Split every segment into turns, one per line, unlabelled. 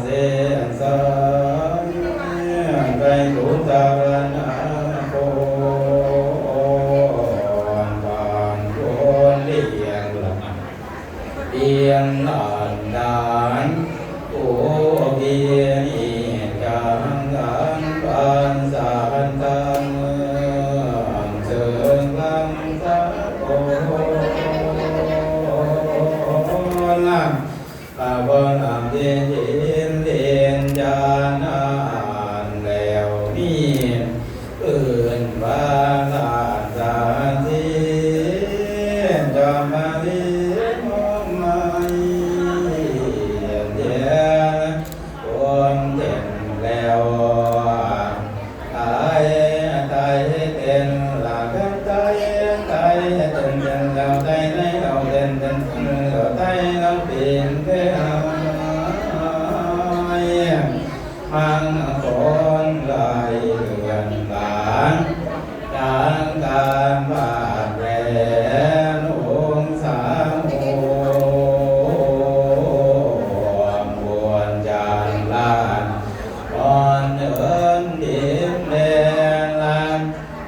เสสานไกตุตารนาโกบานโกเลียงหลังเอียงนานดานโอเบียอีจังกันปานสานตังเจิงลังตะโกลังปะบนอัมเดียนเย็นเดียนจานานแล้วมีอื่นบาลาสาธิจอมาลิมมาเดียนความเจ็บแล้วตายเป็นหลักตายเป็นเราตายในเราเป็นเราตายเราเป็นแค่มังคนลายเรือนหลานจางการบาดแผลองสามโอบวนจานลานอ่อนเอินดินแดนลาน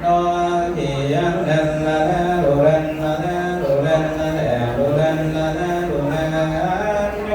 นอนเขียงดันละโรดันละโรดันละโรดันละโรดันละโย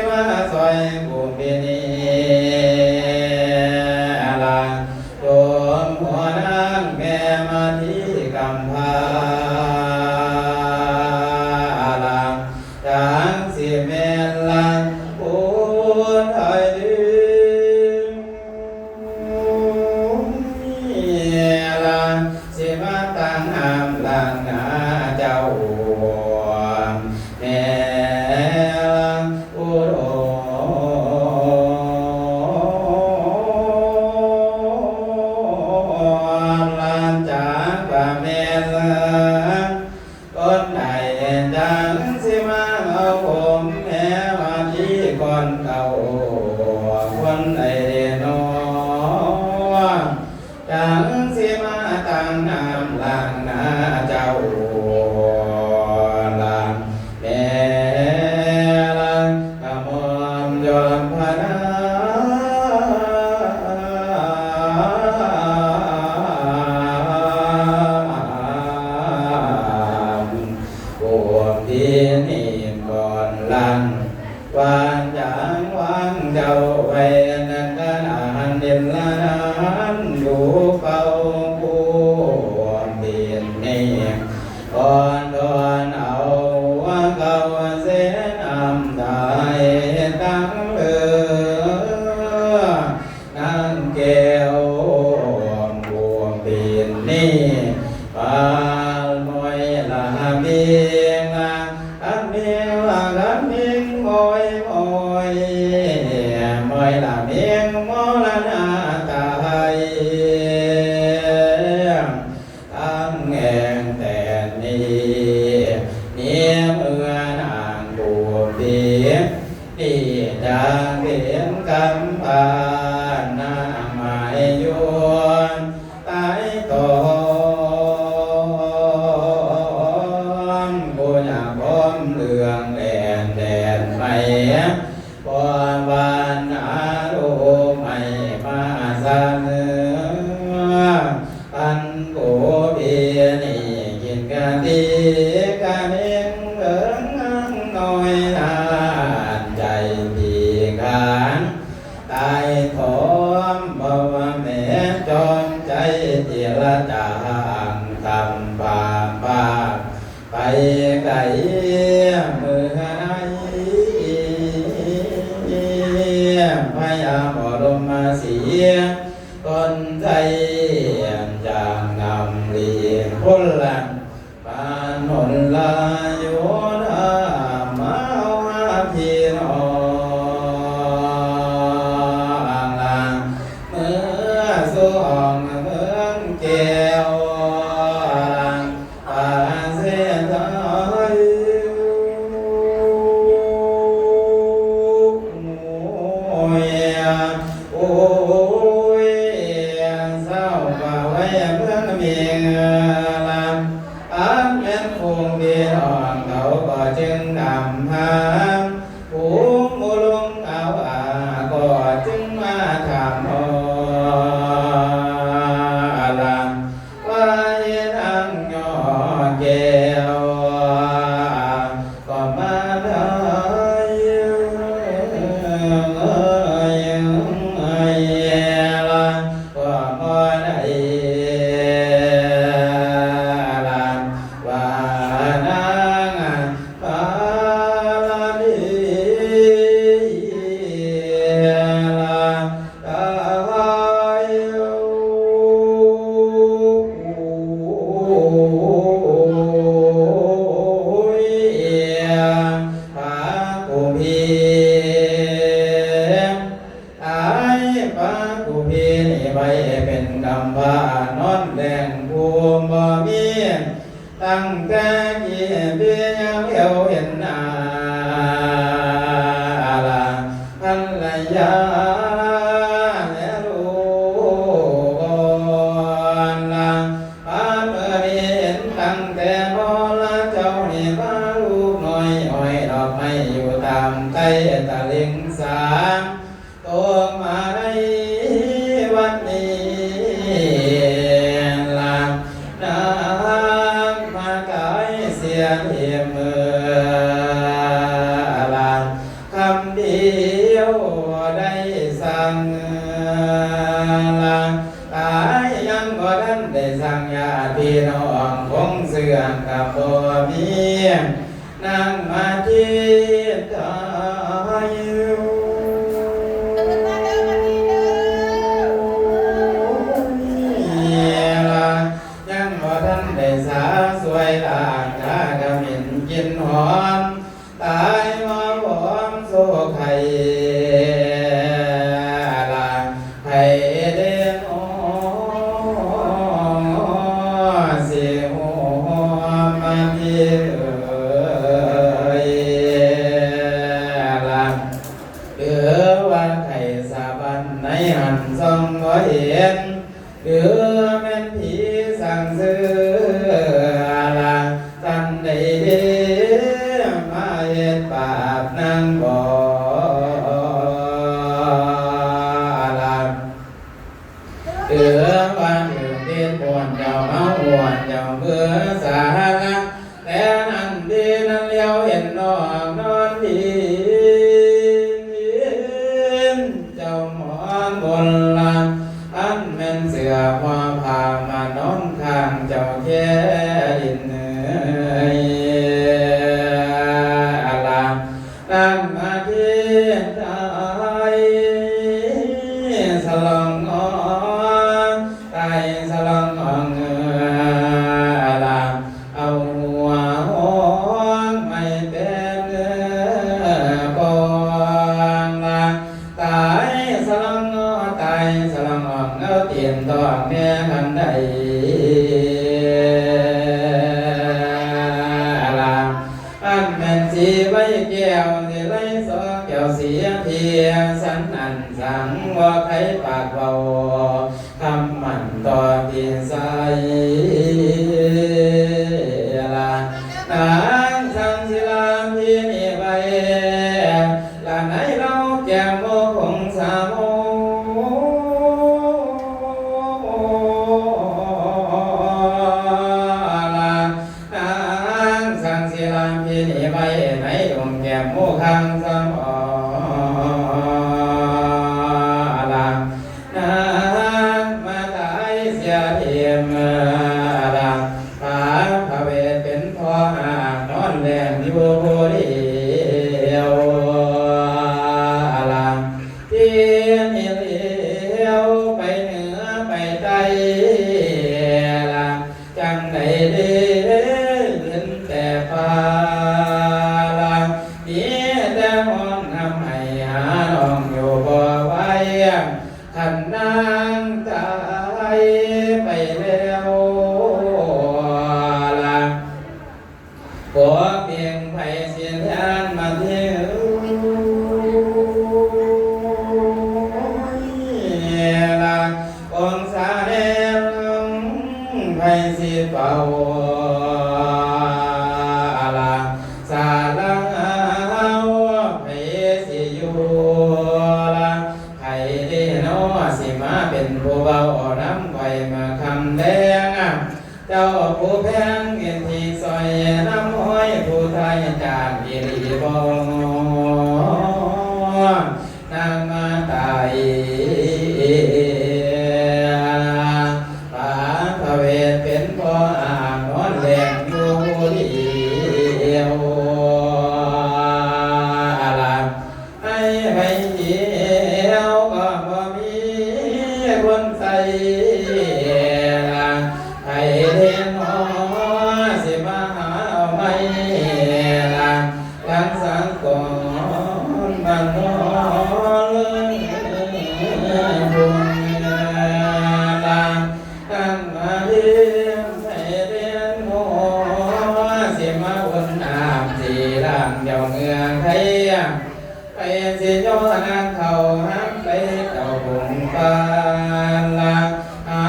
มาซอยบุญพินีลาโยมหัวนางแม่มาที่กำพาลาจางสิเมลาปุถไทยลาสิมาตังอามลังนาเจ้าแม่อุโรลานจากป่าแม่ละคนไหนดังสิมาเอาผมแม่มาที่ก่อนเก่าคนไหนนอดังสิมาตั้งน้ำลังนาเจ้าลานแม่ลังกะมอมยอมพนาโอ้พี่นี่ก่อนลังวานจางวางเจ้าไว้นันกันอันเด่นละนั้นดูเฝ้าผู้เดียนนี่ก่อนดอนเอาว่าเก่าเส้นอำได้ตั้งนั่งแก้วบวงเดียนนี่ปาลมวยละเมียงอันเมียงอันเมียงมอยมอยมอยละเมียงมอละนาตายตั้งแห่งแต่นี้เนี่ยเมื่อนางบัวเบียนี่จางเบียนกำปานนาหมายยวนตายต่อบุญบอมเรืองแดนไม่ปอนวานอารุไม่มาสันปันโกเบียนี่กินกันดีกันเองเอิงน้อยนานใจดีกันตายทอมบ่ว่าแม่จอมใจเจรจางคำบาปาไปไกลเมื่อไหพยาบรมเสียคนไทยจางนำเรียนพ้นลันปานหนลาโยนามาหาพี่น้องลังเมื่อสองเมืองแก้วลังปานเส้นทางโอ้ยเศร้าป่าไว้เมืองเมียงลำอันเป็นคงดีอ่อนเขาก็จึงนำหาผู้มูลุงเอาก็จึงมาถามลำว่านั่งย่อแก้วก็มาได้เป็นกำพานอนแดงภูมิบ่มีตั้งแต่กี่ปียังเที่ยวเห็นหน้าละภรรยาและลูกอ่อนละพาเมื่อนี้เห็นตั้งแต่บ่ละเจ้านี่พาลูกน้อยอ้อยดอกไม้อยู่ตามใต้ตะลิงสางตกมาในวันนี้ลานางมากายเสียเมือลานคำดี ทิตายุยังบ่ทันได้สาสวยลางกากะมินกินหอมตายมาหอมโซไข่ลางไข่เด่นโอสิหัวมันที่หรือว่าไข่สาบันในหันทรงบ่เห็นหรือแม่นผีสั่งซื้อละตันได้มาเฮ็ดบาปนั่งบ่ละหรือว่าอยู่ที่ปวนเจ้ามาหวนเจ้าเบื่อสาระแต่นั่นดีนั่นเลี้ยวเห็นนอกนอนดีเจ้าหมอนบนลานอันแม่นเสือพอพามานอนข้างเจ้าแค่ดินลานั่งอาทิตย์ได้สลองอ่อนตายสลองอ่อนลาเอาหัวห้องไม่เป็นปองลาตายสลองตายสลองอ่อนเอาเตียนตอนแม่คันใดลาอันแม่นสีใบแก้วสิไหลสอแก้วเสียเพียสันอันสังว่าใครปากเบาคำมันต่อที่ใสลานางสังศิลาพี่นี่ไปลาไหนเราแก้มโมคงสาโมลานางสังศิลาพี่นี่ไปไหนดวงแก้มโมคังสามลานางมาตายเสียเทียมลาพาพระเวทเป็นพ่อหากนอนแลงอยู่ผู้เดียวลาเทียนเลี้ยวไปเหนือไปใต้ลาจังใดเดินแต่ฟ้าลามีแต่ห้องทำให้หาน้องอยู่บ่ไหวขันนางตายไปแล้วลาขอเพียงไผเสียทานมาเที่ยวลาองสาแดงไผสิเป่าลาสาลังเอาไผสิอยู่ลาไผได้น้อสิมาเป็นผู้เบาน้ำไฟมาคำแดงเจ้าผู้แพงเงินที่ซอยน้ำห้อยผู้ไทยจากอิริบงนางมาตายป่าพระเวทเป็นพ่ออ่างนอนแหลงอยู่ผู้เดียวลาให้ไปเดียวก็บ่มีคนใส่ลาให้เทียนหอสิมาหาเอาไม่ลาลังสังก่อนบางนอนบุญลาตั้งมาเรียนให้เรียนหอสิมาวนอาบสีร่างเจ้าเงือใครไปสิโยนางเขาหักไปเจ้าบุญปานลาหา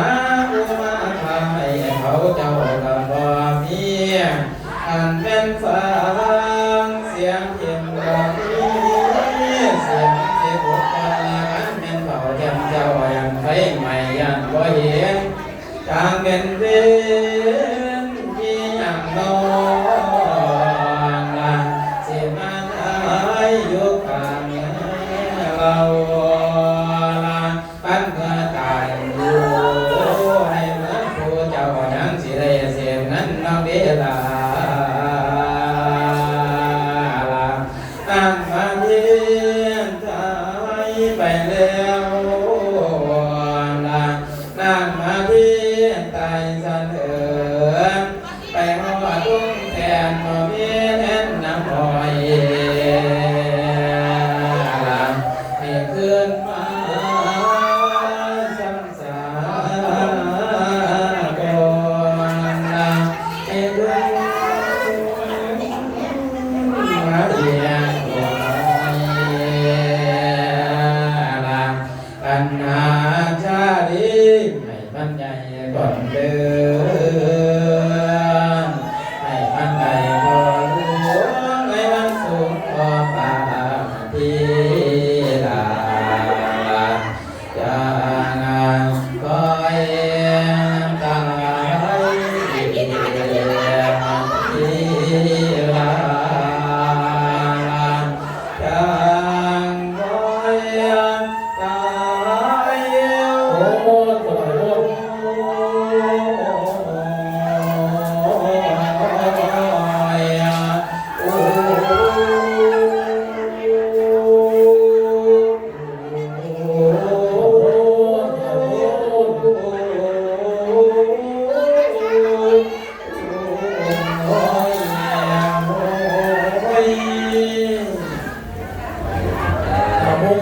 ผู้มาทำให้เขาเจ้ากับบ่มีอันเป็นฟังเสียงเทียมบ่มีเสียงที่บุกมาอันเป็นเบาเทียมเจ้ายังไฟใหม่ยังบ่เห็นจางเป็นเด่นที่ยังนอนลาสิมาตายอยู่ข้างเราลาปันก็ตาย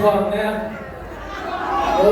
พร้อมนะโอ้